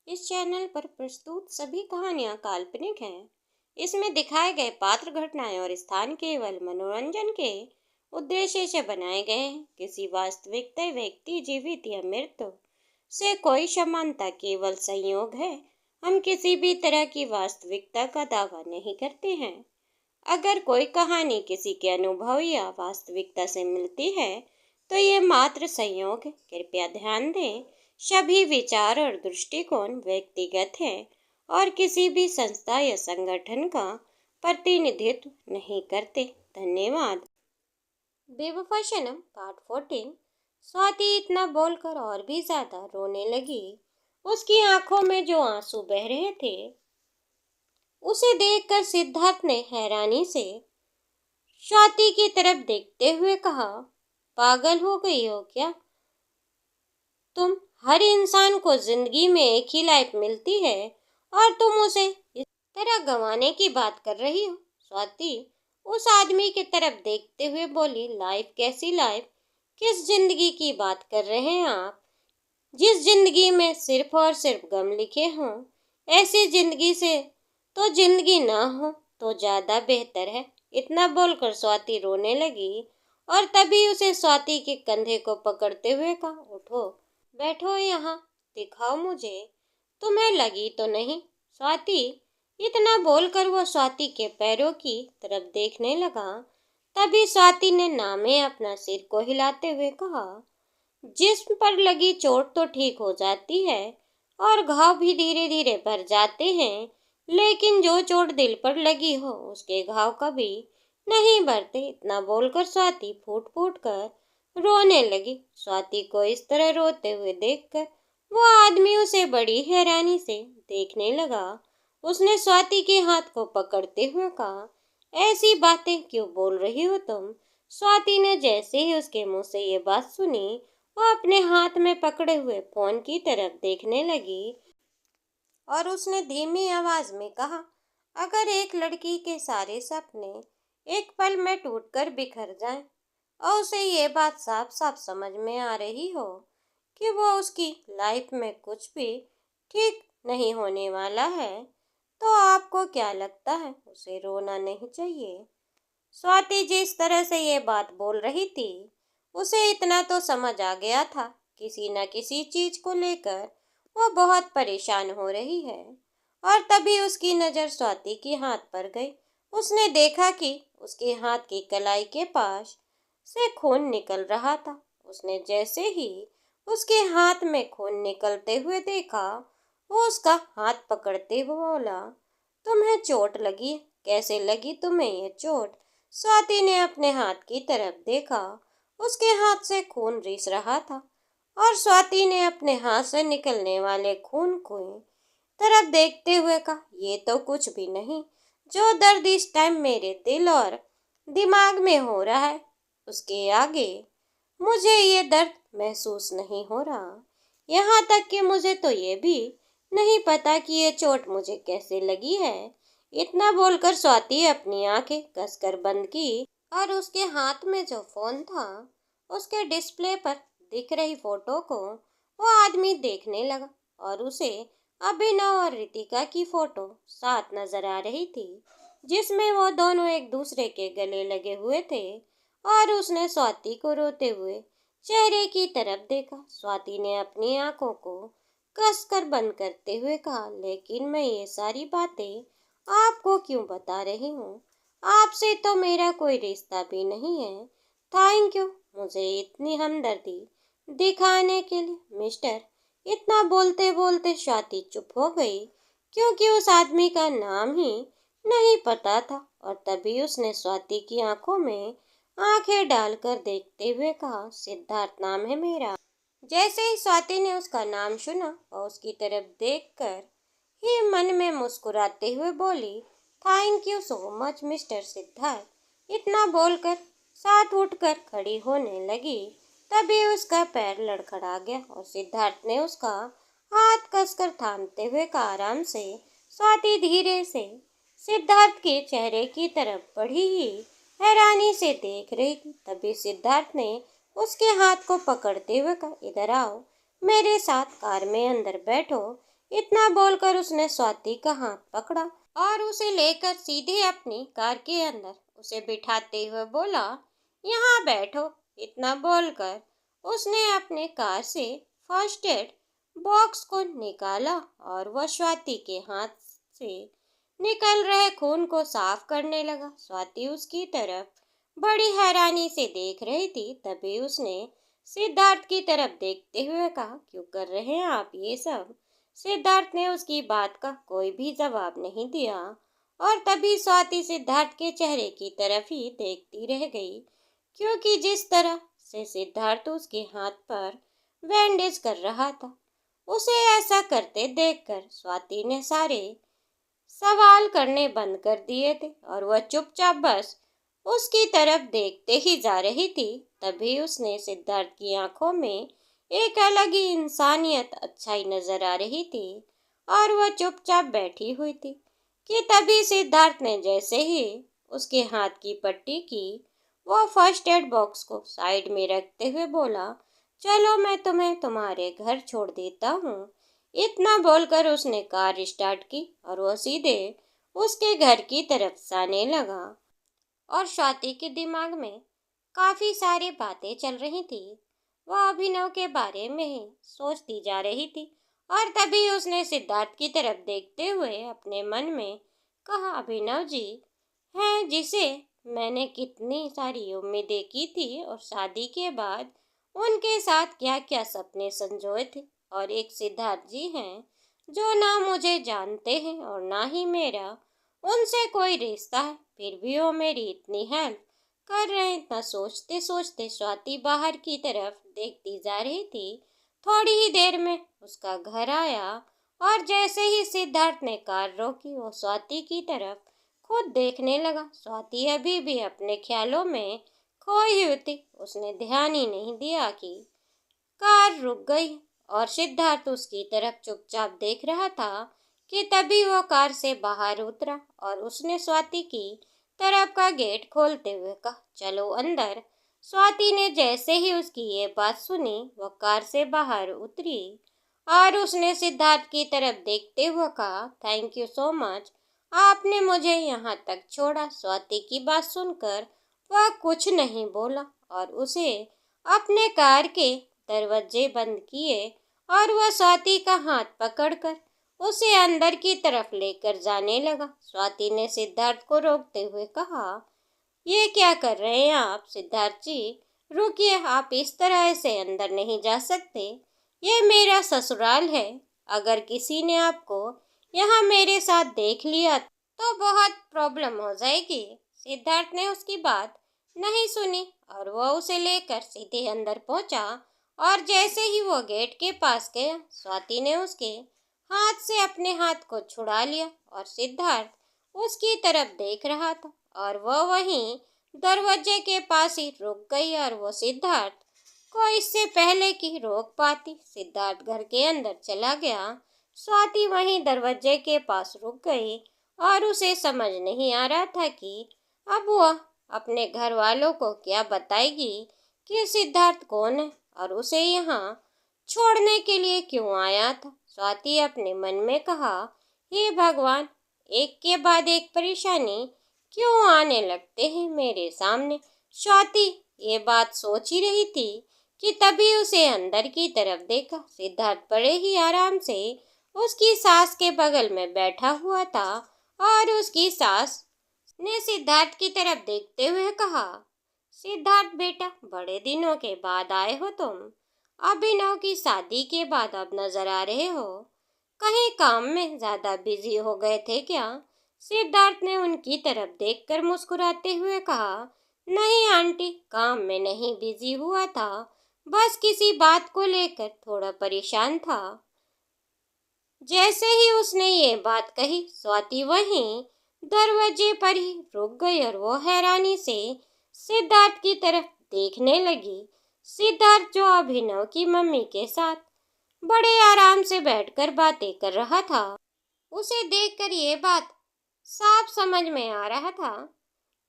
इस चैनल पर प्रस्तुत सभी कहानियाँ काल्पनिक हैं। इसमें दिखाए गए पात्र, घटनाएं और स्थान केवल मनोरंजन के उद्देश्य से बनाए गए हैं। किसी वास्तविकता, व्यक्ति जीवित या मृत से कोई समानता केवल संयोग है। हम किसी भी तरह की वास्तविकता का दावा नहीं करते हैं। अगर कोई कहानी किसी के अनुभव या वास्तविकता से मिलती है तो ये मात्र संयोग है। कृपया ध्यान दें, सभी विचार और दृष्टिकोण व्यक्तिगत हैं और किसी भी संस्था या संगठन का प्रतिनिधित्व नहीं करते। धन्यवाद। बेवफा सनम पार्ट 14। स्वाति इतना बोलकर और भी ज्यादा रोने लगी। उसकी आंखों में जो आंसू बह रहे थे उसे देखकर सिद्धार्थ ने हैरानी से स्वाति की तरफ देखते हुए कहा, पागल हो गई हो क्या तुम? हर इंसान को जिंदगी में एक ही लाइफ मिलती है और तुम उसे इस तरह गंवाने की बात कर रही हो। स्वाति उस आदमी की तरफ देखते हुए बोली, लाइफ कैसी लाइफ? किस जिंदगी की बात कर रहे हैं आप? जिस जिंदगी में सिर्फ और सिर्फ गम लिखे हों, ऐसी जिंदगी से तो जिंदगी ना हो तो ज्यादा बेहतर है। इतना बोलकर स्वाति रोने लगी और तभी उसे स्वाति के कंधे को पकड़ते हुए कहा, उठो, बैठो यहाँ, दिखाओ मुझे, तुम्हें लगी तो नहीं? स्वाति इतना बोलकर वो स्वाति के पैरों की तरफ देखने लगा। तभी स्वाति ने नामे अपना सिर को हिलाते हुए कहा, जिस्म पर लगी चोट तो ठीक हो जाती है और घाव भी धीरे धीरे भर जाते हैं, लेकिन जो चोट दिल पर लगी हो उसके घाव कभी नहीं भरते। इतना बोलकर स्वाति फूट फूट कर रोने लगी। स्वाति को इस तरह रोते हुए देखकर वो आदमी उसे बड़ी हैरानी से देखने लगा। उसने स्वाति के हाथ को पकड़ते हुए कहा, ऐसी बातें क्यों बोल रही हो तुम? स्वाति ने जैसे ही उसके मुंह से ये बात सुनी वो अपने हाथ में पकड़े हुए फोन की तरफ देखने लगी और उसने धीमी आवाज में कहा, अगर एक लड़की के सारे सपने एक पल में टूटकर बिखर जाएं और उसे ये बात साफ साफ समझ में आ रही हो कि वो उसकी लाइफ में कुछ भी ठीक नहीं होने वाला है, तो आपको क्या लगता है उसे रोना नहीं चाहिए? स्वाति जिस तरह से ये बात बोल रही थी उसे इतना तो समझ आ गया था, किसी न किसी चीज को लेकर वो बहुत परेशान हो रही है। और तभी उसकी नजर स्वाति के हाथ पर गई। उसने देखा कि उसके हाथ की कलाई के पास से खून निकल रहा था। उसने जैसे ही उसके हाथ में खून निकलते हुए देखा वो उसका हाथ पकड़ते हुए बोला, तुम्हें चोट लगी? कैसे लगी तुम्हें ये चोट? स्वाति ने अपने हाथ की तरफ देखा। उसके हाथ से खून रिस रहा था और स्वाति ने अपने हाथ से निकलने वाले खून को तरफ देखते हुए कहा, ये तो कुछ भी नहीं। जो दर्द इस टाइम मेरे दिल और दिमाग में हो रहा है उसके आगे मुझे ये दर्द महसूस नहीं हो रहा। यहाँ तक कि मुझे तो ये भी नहीं पता कि ये चोट मुझे कैसे लगी है। इतना बोलकर स्वाति अपनी आंखें कसकर बंद की और उसके हाथ में जो फोन था उसके डिस्प्ले पर दिख रही फोटो को वो आदमी देखने लगा और उसे अभिनव और रितिका की फोटो साथ नजर आ रही थी, जिसमें वो दोनों एक दूसरे के गले लगे हुए थे। और उसने स्वाति को रोते हुए चेहरे की तरफ देखा। स्वाति ने अपनी आंखों को कसकर बंद करते हुए कहा, लेकिन मैं ये सारी बातें आपको क्यों बता रही हूँ? आपसे तो मेरा कोई रिश्ता भी नहीं है। थैंक यू मुझे इतनी हमदर्दी दिखाने के लिए, मिस्टर। इतना बोलते बोलते स्वाति चुप हो गई क्योंकि उस आदमी का नाम ही नहीं पता था। और तभी उसने स्वाति की आंखों में आंखें डालकर देखते हुए कहा, सिद्धार्थ नाम है मेरा। जैसे ही स्वाति ने उसका नाम सुना और उसकी तरफ देखकर ही मन में मुस्कुराते हुए बोली, thank you so much mister Siddharth. इतना बोलकर साथ उठकर खड़ी होने लगी। तभी उसका पैर लड़खड़ा गया और सिद्धार्थ ने उसका हाथ कसकर थामते हुए कहा, आराम से। स्वाति धीरे से सिद्धार्थ के चेहरे की तरफ बढ़ी ही हैरानी से देख रही थी। तभी सिद्धार्थ ने उसके हाथ को पकड़ते हुए कहा, इधर आओ, मेरे साथ कार में अंदर बैठो। इतना बोलकर उसने स्वाति का हाथ पकड़ा और उसे लेकर सीधे अपनी कार के अंदर उसे बिठाते हुए बोला, यहाँ बैठो। इतना बोलकर उसने अपने कार से फर्स्ट एड बॉक्स को निकाला और वह स्वाति के हाथ से निकल रहे खून को साफ करने लगा। स्वाति उसकी तरफ बड़ी हैरानी से देख रही थी। तभी उसने सिद्धार्थ की तरफ देखते हुए कहा, क्यों कर रहे हैं आप ये सब? सिद्धार्थ ने उसकी बात का कोई भी जवाब नहीं दिया और तभी स्वाति सिद्धार्थ के चेहरे की तरफ ही देखती रह गई, क्योंकि जिस तरह से सिद्धार्थ उसके हाथ पर बैंडेज कर रहा था, उसे ऐसा करते देखकर स्वाति ने सारे सवाल करने बंद कर दिए थे और वह चुपचाप बस उसकी तरफ देखते ही जा रही थी। तभी उसने सिद्धार्थ की आंखों में एक अलग ही इंसानियत, अच्छाई नजर आ रही थी और वह चुपचाप बैठी हुई थी कि तभी सिद्धार्थ ने जैसे ही उसके हाथ की पट्टी की, वह फर्स्ट एड बॉक्स को साइड में रखते हुए बोला, चलो मैं तुम्हें तुम्हारे घर छोड़ देता हूँ। इतना बोलकर उसने कार स्टार्ट की और वह सीधे उसके घर की तरफ जाने लगा और स्वाति के दिमाग में काफी सारी बातें चल रही थी। वह अभिनव के बारे में ही सोचती जा रही थी और तभी उसने सिद्धार्थ की तरफ देखते हुए अपने मन में कहा, अभिनव जी हैं जिसे मैंने कितनी सारी उम्मीदें की थी और शादी के बाद उनके साथ क्या क्या सपने संजोए थे, और एक सिद्धार्थ जी हैं जो ना मुझे जानते हैं और ना ही मेरा उनसे कोई रिश्ता है, फिर भी वो मेरी इतनी हेल्प कर रहे हैं। इतना सोचते सोचते स्वाति बाहर की तरफ देखती जा रही थी। थोड़ी ही देर में उसका घर आया और जैसे ही सिद्धार्थ ने कार रोकी, वो स्वाति की तरफ खुद देखने लगा। स्वाति अभी भी अपने ख्यालों में खोई हुई थी। उसने ध्यान ही नहीं दिया कि कार रुक गई और सिद्धार्थ उसकी तरफ चुपचाप देख रहा था कि तभी वो कार से बाहर उतरा और उसने स्वाति की तरफ का गेट खोलते हुए कहा, चलो अंदर। स्वाति ने जैसे ही उसकी ये बात सुनी, वह कार से बाहर उतरी और उसने सिद्धार्थ की तरफ देखते हुए कहा, थैंक यू सो मच, आपने मुझे यहाँ तक छोड़ा। स्वाति की बात सुनकर वह कुछ नहीं बोला और उसे अपने कार के दरवाजे बंद किए और वह स्वाति का हाथ पकड़कर उसे अंदर की तरफ लेकर जाने लगा। स्वाति ने सिद्धार्थ को रोकते हुए कहा, ये क्या कर रहे हैं आप? सिद्धार्थ जी रुकिए, आप इस तरह से अंदर नहीं जा सकते। ये मेरा ससुराल है। अगर किसी ने आपको यहाँ मेरे साथ देख लिया तो बहुत प्रॉब्लम हो जाएगी। सिद्धार्थ ने उसकी बात नहीं सुनी और वह उसे लेकर सीधे अंदर पहुंचा और जैसे ही वो गेट के पास गया, स्वाति ने उसके हाथ से अपने हाथ को छुड़ा लिया और सिद्धार्थ उसकी तरफ देख रहा था और वह वहीं दरवाजे के पास ही रुक गई और वो सिद्धार्थ को इससे पहले कि रोक पाती, सिद्धार्थ घर के अंदर चला गया। स्वाति वहीं दरवाजे के पास रुक गई और उसे समझ नहीं आ रहा था कि अब वह अपने घर वालों को क्या बताएगी कि सिद्धार्थ कौन है और उसे यहाँ छोड़ने के लिए क्यों आया था। स्वाति अपने मन में कहा, हे भगवान, एक के बाद एक परेशानी क्यों आने लगते हैं मेरे सामने। स्वाति ये बात सोच ही रही थी कि तभी उसे अंदर की तरफ देखा। सिद्धार्थ बड़े ही आराम से उसकी सास के बगल में बैठा हुआ था और उसकी सास ने सिद्धार्थ की तरफ देखते हुए कहा, सिद्धार्थ बेटा, बड़े दिनों के बाद आए हो तुम। अभिनव की शादी के बाद अब नजर आ रहे हो। कहीं काम में ज्यादा बिजी हो गए थे क्या? सिद्धार्थ ने उनकी तरफ देखकर मुस्कुराते हुए कहा, नहीं आंटी, काम में नहीं बिजी हुआ था, बस किसी बात को लेकर थोड़ा परेशान था। जैसे ही उसने ये बात कही, स्वाति वहीं दरवाजे पर ही रुक गई और वो हैरानी से सिद्धार्थ की तरफ देखने लगी। सिद्धार्थ जो अभिनव की मम्मी के साथ बड़े आराम से बैठकर बातें कर रहा था, उसे देखकर ये बात साफ समझ में आ रहा था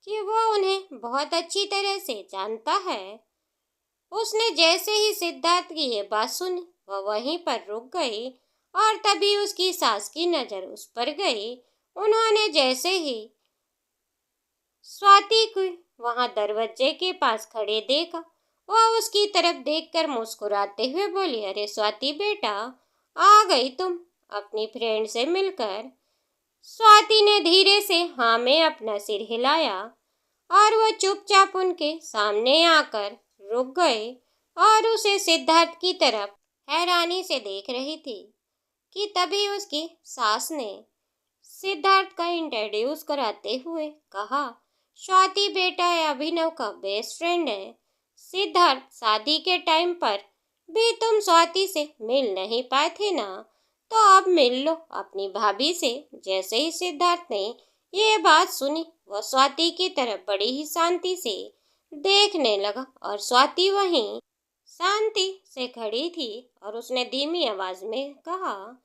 कि वह उन्हें बहुत अच्छी तरह से जानता है। उसने जैसे ही सिद्धार्थ की ये बात सुनी, वह वहीं पर रुक गई और तभी उसकी सास की नजर उस पर गई। उन्होंने जैसे ही स्वाति को वहां दरवाजे के पास खड़े देखा, वह उसकी तरफ देखकर मुस्कुराते हुए बोली, अरे स्वाति बेटा, आ गई तुम अपनी फ्रेंड से मिलकर। स्वाति ने धीरे से हाँ में अपना सिर हिलाया और वह चुपचाप उनके सामने आकर रुक गए और उसे सिद्धार्थ की तरफ हैरानी से देख रही थी कि तभी उसकी सास ने सिद्धार्थ का इंट्रोड्यूस कराते हुए कहा, स्वाति बेटा अभिनव का बेस्ट फ्रेंड है। सिद्धार्थ, शादी के टाइम पर भी तुम स्वाति से मिल नहीं पाए थे ना, तो अब मिल लो अपनी भाभी से। जैसे ही सिद्धार्थ ने ये बात सुनी, वह स्वाति की तरफ बड़ी ही शांति से देखने लगा और स्वाति वहीं शांति से खड़ी थी और उसने धीमी आवाज में कहा,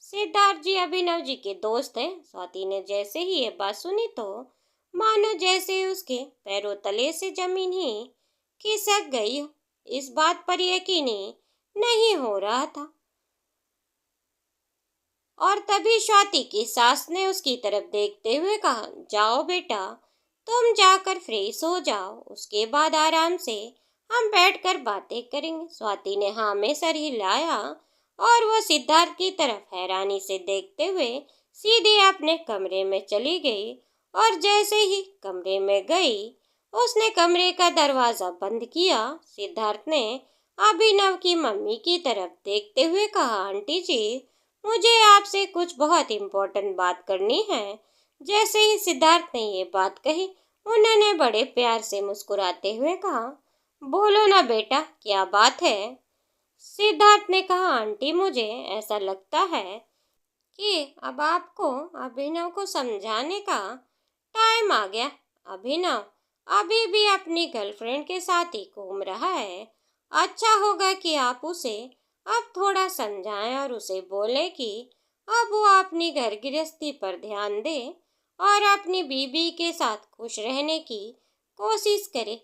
सिद्धार्थ जी अभिनव जी के दोस्त हैं। स्वाति ने जैसे ही ये बात सुनी तो मानो जैसे उसके पैरों तले से जमीन ही खिसक गई हो। इस बात पर यकीन ही नहीं हो रहा था और तभी स्वाति की सास ने उसकी तरफ देखते हुए कहा, जाओ बेटा, तुम जाकर फ्रेश हो जाओ, उसके बाद आराम से हम बैठकर बातें करेंगे। स्वाति ने हाँ में सर हिलाया और वह सिद्धार्थ की तरफ हैरानी से देखते हुए सीधे अपने कमरे में चली गई और जैसे ही कमरे में गई, उसने कमरे का दरवाजा बंद किया। सिद्धार्थ ने अभिनव की मम्मी की तरफ देखते हुए कहा, आंटी जी, मुझे आपसे कुछ बहुत इम्पोर्टेंट बात करनी है। जैसे ही सिद्धार्थ ने ये बात कही, उन्होंने बड़े प्यार से मुस्कुराते हुए कहा, बोलो ना बेटा, क्या बात है। सिद्धार्थ ने कहा, आंटी मुझे ऐसा लगता है कि अब आपको अभिनव को समझाने का टाइम आ गया। अभिनव अभी भी अपनी गर्लफ्रेंड के साथ ही घूम रहा है। अच्छा होगा कि आप उसे अब थोड़ा समझाएं और उसे बोले कि अब वो अपनी घर गृहस्थी पर ध्यान दे और अपनी बीबी के साथ खुश रहने की कोशिश करे।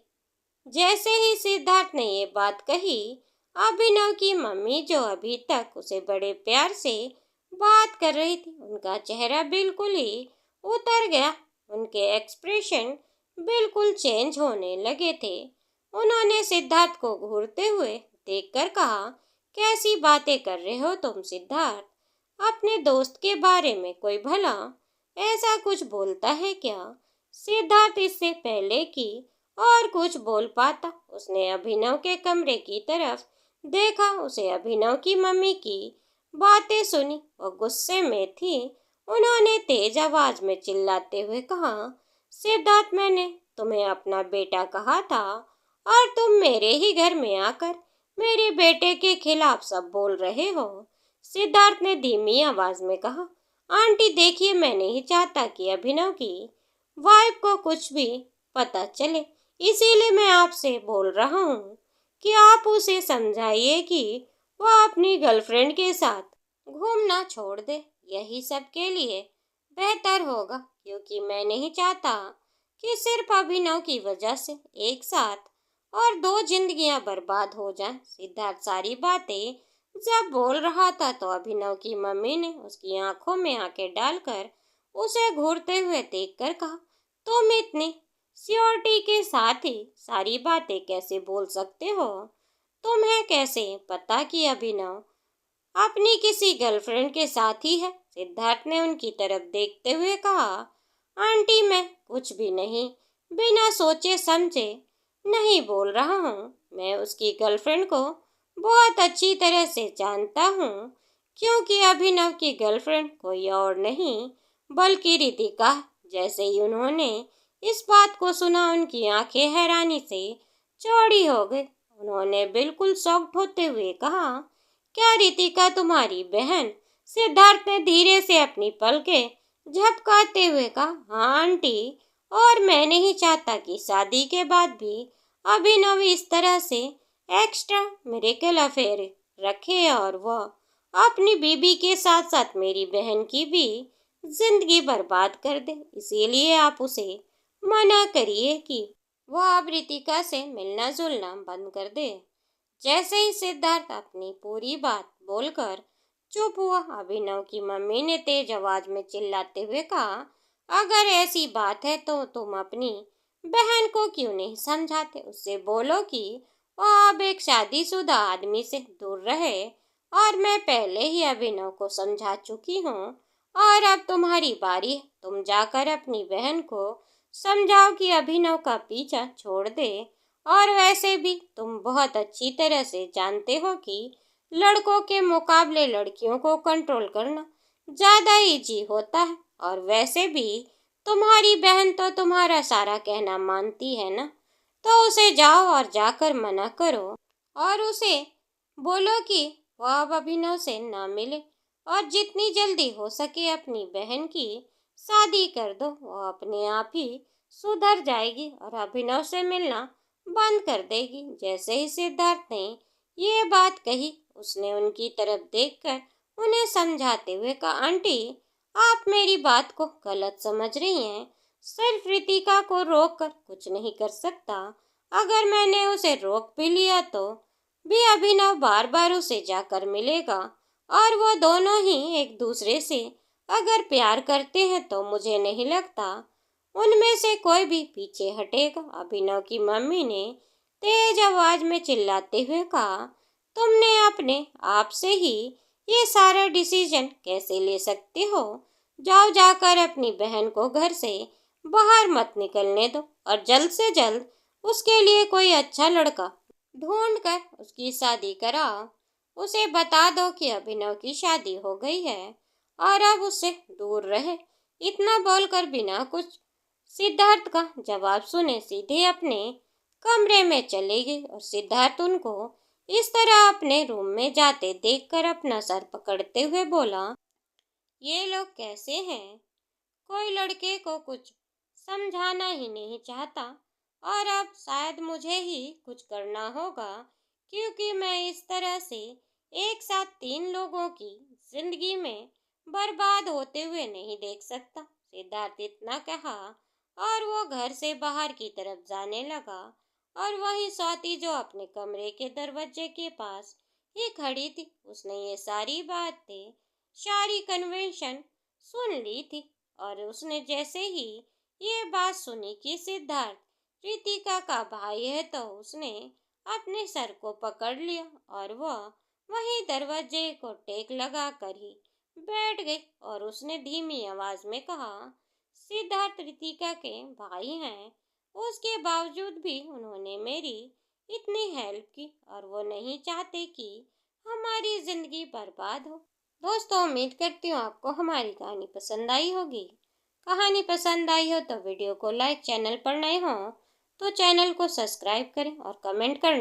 जैसे ही सिद्धार्थ ने ये बात कही, अभिनव की मम्मी, जो अभी तक उसे बड़े प्यार से बात कर रही थी, उनका चेहरा बिल्कुल ही उतर गया। उनके एक्सप्रेशन बिल्कुल चेंज होने लगे थे। उन्होंने सिद्धार्थ को घूरते हुए देखकर कहा, कैसी बातें कर रहे हो तुम सिद्धार्थ? अपने दोस्त के बारे में कोई भला ऐसा कुछ बोलता है क्या? सिद्धार्थ इससे पहले कि और कुछ बोल पाता, उसने अभिनव के कमरे की तरफ देखा। उसे अभिनव की मम्मी की बातें सुनी और गुस्से में थी। उन्होंने तेज आवाज में चिल्लाते हुए कहा, सिद्धार्थ, मैंने तुम्हें अपना बेटा कहा था और तुम मेरे ही घर में आकर मेरे बेटे के खिलाफ सब बोल रहे हो। सिद्धार्थ ने धीमी आवाज में कहा, आंटी देखिए, मैं नहीं चाहता कि अभिनव की वाइफ को कुछ भी पता चले, इसीलिए मैं आपसे बोल रहा हूँ कि आप उसे समझाइए कि वह अपनी गर्लफ्रेंड के साथ घूमना छोड़ दे। यही सबके लिए बेहतर होगा, क्योंकि मैं नहीं चाहता कि सिर्फ अभिनव की वजह से एक साथ और दो जिंदगियां बर्बाद हो जाएं। सिद्धार्थ सारी बातें जब बोल रहा था तो अभिनव की मम्मी ने उसकी आंखों में आंखें डालकर उसे घूरते हुए देखकर कहा, तुम इतनी श्योरिटी के साथ ही सारी बातें कैसे बोल सकते हो? तुम्हें कैसे पता कि अभिनव अपनी किसी गर्लफ्रेंड के साथ ही है? सिद्धार्थ ने उनकी तरफ देखते हुए कहा, आंटी मैं कुछ भी नहीं, बिना सोचे समझे नहीं बोल रहा हूँ। मैं उसकी गर्लफ्रेंड को बहुत अच्छी तरह से जानता हूँ, क्योंकि अभिनव की गर्लफ्रेंड कोई और नहीं बल्कि रितिका। जैसे ही उन्होंने इस बात को सुना, उनकी आंखें हैरानी से चौड़ी हो गई। उन्होंने बिल्कुल शॉक्ड होते हुए कहा, क्या रितिका तुम्हारी बहन? सिद्धार्थ ने धीरे से अपनी पलकें झपकाते हुए कहा, हाँ आंटी, और मैं नहीं चाहता कि शादी के बाद भी अभिनव इस तरह से एक्स्ट्रा मैरिटल अफेयर रखे और वह अपनी बीबी के साथ साथ मेरी बहन की भी जिंदगी बर्बाद कर दे। इसीलिए आप उसे मना करिए कि वह अब रितिका से मिलना जुलना बंद कर दे। जैसे ही सिद्धार्थ अपनी पूरी बात बोलकर चुप हुआ। अभिनव की मम्मी ने तेज आवाज में चिल्लाते हुए कहा, अगर ऐसी बात है तो तुम अपनी बहन को क्यों नहीं समझाते? उससे बोलो कि वह अब एक शादीशुदा आदमी से दूर रहे। और मैं पहले ही अभिनव को समझा चुकी हूँ और अब तुम्हारी बारी है। तुम जाकर अपनी बहन को समझाओ कि अभिनव का पीछा छोड़ दे। और वैसे भी तुम बहुत अच्छी तरह से जानते हो कि लड़कों के मुकाबले लड़कियों को कंट्रोल करना ज़्यादा इजी होता है। और वैसे भी तुम्हारी बहन तो तुम्हारा सारा कहना मानती है ना, तो उसे जाओ और जाकर मना करो और उसे बोलो कि वह अब अभिनव से ना मिले और जितनी जल्दी हो सके अपनी बहन की शादी कर दो। वह अपने आप ही सुधर जाएगी और अभिनव से मिलना बंद कर देगी। जैसे ही सिद्धार्थ ने ये बात कही, उसने उनकी तरफ देखकर उन्हें समझाते हुए कहा, आंटी, आप मेरी बात को गलत समझ रही हैं। सिर्फ रितिका को रोक कर कुछ नहीं कर सकता। अगर मैंने उसे रोक भी लिया तो भी अभिनव बार बार उसे जाकर मिलेगा और वो दोनों ही एक दूसरे से अगर प्यार करते हैं तो मुझे नहीं लगता उनमें से कोई भी पीछे हटेगा। अभिनव की मम्मी ने तेज आवाज में चिल्लाते हुए कहा, तुमने अपने आप से ही ये सारा डिसीजन कैसे ले सकते हो? जाओ, जाकर अपनी बहन को घर से बाहर मत निकलने दो और जल्द से जल्द उसके लिए कोई अच्छा लड़का ढूंढ कर उसकी शादी कराओ। उसे बता दो कि अभिनव की शादी हो गई है और अब उससे दूर रहे। इतना बोलकर बिना कुछ सिद्धार्थ का जवाब सुने सीधे अपने कमरे में चले गई और सिद्धार्थ उनको इस तरह अपने रूम में जाते देखकर अपना सर पकड़ते हुए बोला, ये लोग कैसे हैं? कोई लड़के को कुछ समझाना ही नहीं चाहता और अब शायद मुझे ही कुछ करना होगा, क्योंकि मैं इस तरह से एक साथ 3 लोगों की जिंदगी में बर्बाद होते हुए नहीं देख सकता। सिद्धार्थ इतना कहा और वो घर से बाहर की तरफ जाने लगा और वहीं स्वाति जो अपने कमरे के दरवाजे के पास ही खड़ी थी, उसने ये सारी बातें, सारी कन्वेंशन सुन ली थी। और उसने जैसे ही ये बात सुनी कि सिद्धार्थ रितिका का भाई है, तो उसने अपने सर को पकड़ लिया और वह वहीं दरवाजे को टेक लगा कर ही बैठ गई और उसने धीमी आवाज में कहा, सिद्धार्थ रितिका के भाई हैं, उसके बावजूद भी उन्होंने मेरी इतनी हेल्प की और वो नहीं चाहते कि हमारी जिंदगी बर्बाद हो। दोस्तों, उम्मीद करती हूँ आपको हमारी कहानी पसंद आई होगी। कहानी पसंद आई हो तो वीडियो को लाइक, चैनल पर नए हो तो चैनल को सब्सक्राइब करें और कमेंट करना